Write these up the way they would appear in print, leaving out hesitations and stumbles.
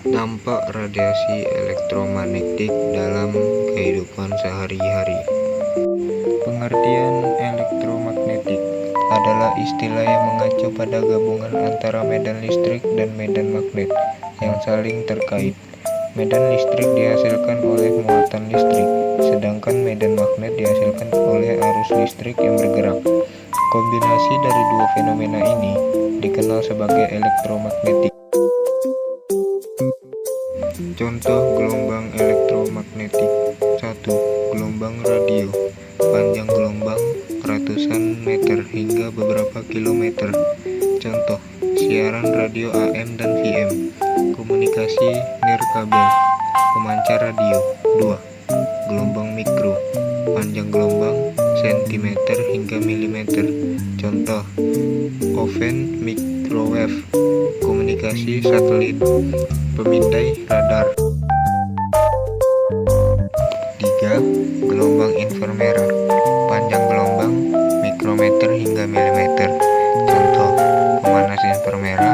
Dampak radiasi elektromagnetik dalam kehidupan sehari-hari. Pengertian elektromagnetik adalah istilah yang mengacu pada gabungan antara medan listrik dan medan magnet yang saling terkait. Medan listrik dihasilkan oleh muatan listrik, sedangkan medan magnet dihasilkan oleh arus listrik yang bergerak. Kombinasi dari dua fenomena ini dikenal sebagai elektromagnetik. Contoh gelombang elektromagnetik. 1. Gelombang radio. Panjang gelombang ratusan meter hingga beberapa kilometer. Contoh siaran radio AM dan VM. Komunikasi nirkabel. Pemancar radio. 2. Gelombang mikro. Panjang gelombang sentimeter hingga milimeter. Contoh oven microwave. Komunikasi satelit. Pemindai radar. 3. Gelombang inframerah. Panjang gelombang mikrometer hingga milimeter. Contoh pemanas inframerah,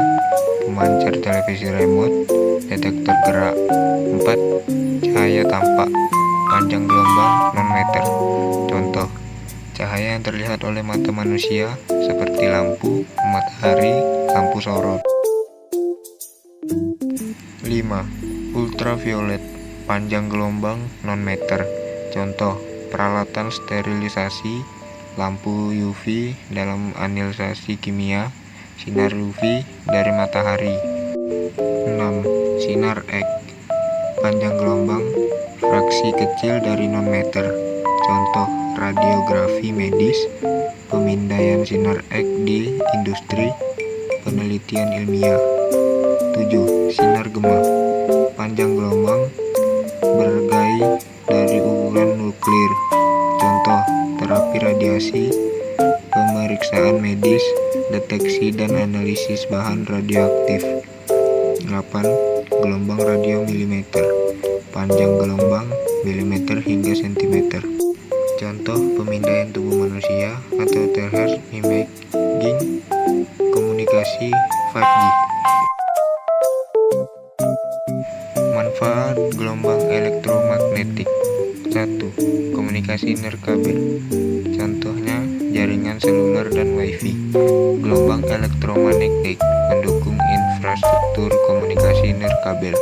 pemancar televisi remote, detektor gerak. 4. Cahaya tampak. Panjang gelombang non-meter. Contoh cahaya yang terlihat oleh mata manusia seperti lampu, matahari, lampu sorot. 5. Ultraviolet. Panjang gelombang non-meter. Contoh peralatan sterilisasi, lampu UV dalam analisasi kimia, sinar UV dari matahari. 6. Sinar X. Panjang gelombang fraksi kecil dari non-meter. Contoh radiografi medis, pemindaian sinar X di industri, penelitian ilmiah. 7. Sinar Gema. Panjang gelombang bergai dari uran nuklir. Contoh terapi radiasi, pemeriksaan medis, deteksi dan analisis bahan radioaktif. 8. Gelombang radio milimeter. Panjang gelombang milimeter hingga sentimeter. Contoh pemindaian tubuh manusia atau terakhir imaging, komunikasi 5G. Manfaat gelombang elektromagnetik. 1. Komunikasi nirkabel. Contohnya jaringan seluler dan wifi. Gelombang elektromagnetik mendukung infrastruktur komunikasi nirkabel,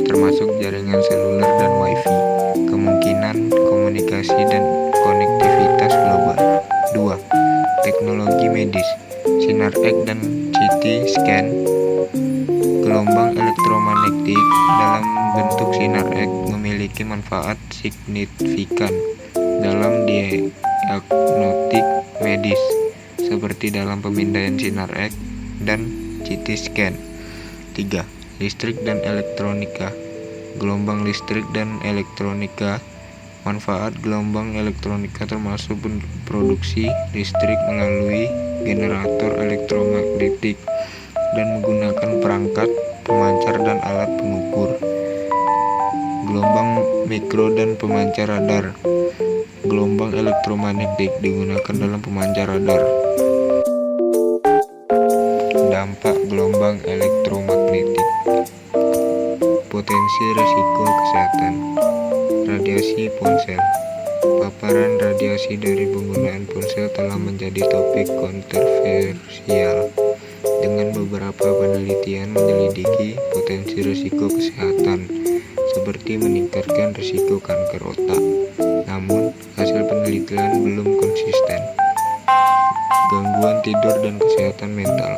termasuk jaringan seluler dan wifi. Kemungkinan komunikasi dan konektivitas global. 2. Teknologi medis. Sinar X dan CT scan. Gelombang elektromagnetik dalam bentuk sinar X memiliki manfaat signifikan dalam diagnostik medis, seperti dalam pemindaian sinar X dan CT scan. 3. Listrik dan elektronika. Gelombang listrik dan elektronika. Manfaat gelombang elektronika termasuk produksi listrik melalui generator elektromagnetik dan menggunakan perangkat pemancar dan alat pengukur. Gelombang mikro dan pemancar radar. Gelombang elektromagnetik digunakan dalam pemancar radar. Dampak gelombang elektromagnetik. Potensi risiko kesehatan. Radiasi ponsel. Paparan radiasi dari penggunaan ponsel telah menjadi topik kontroversial, dengan beberapa penelitian menyelidiki potensi risiko kesehatan, seperti meningkatkan risiko kanker otak. Namun, hasil penelitian belum konsisten. Gangguan tidur dan kesehatan mental.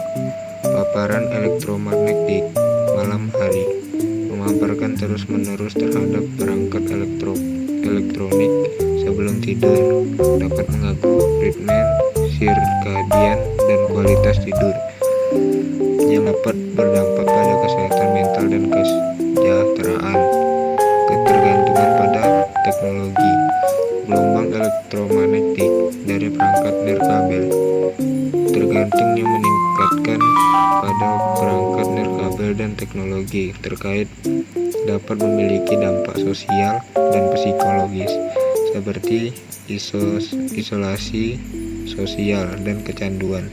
Paparan elektromagnetik malam hari memaparkan terus-menerus terhadap perangkat elektronik sebelum tidur dapat mengganggu ritme sirkadian dan kualitas tidur, yang dapat berdampak pada kesehatan mental dan kesejahteraan. Ketergantungan pada teknologi. Gelombang elektromagnetik dari perangkat nirkabel. Tergantungnya meningkatkan pada perangkat nirkabel dan teknologi terkait dapat memiliki dampak sosial dan psikologis, seperti isolasi sosial dan kecanduan.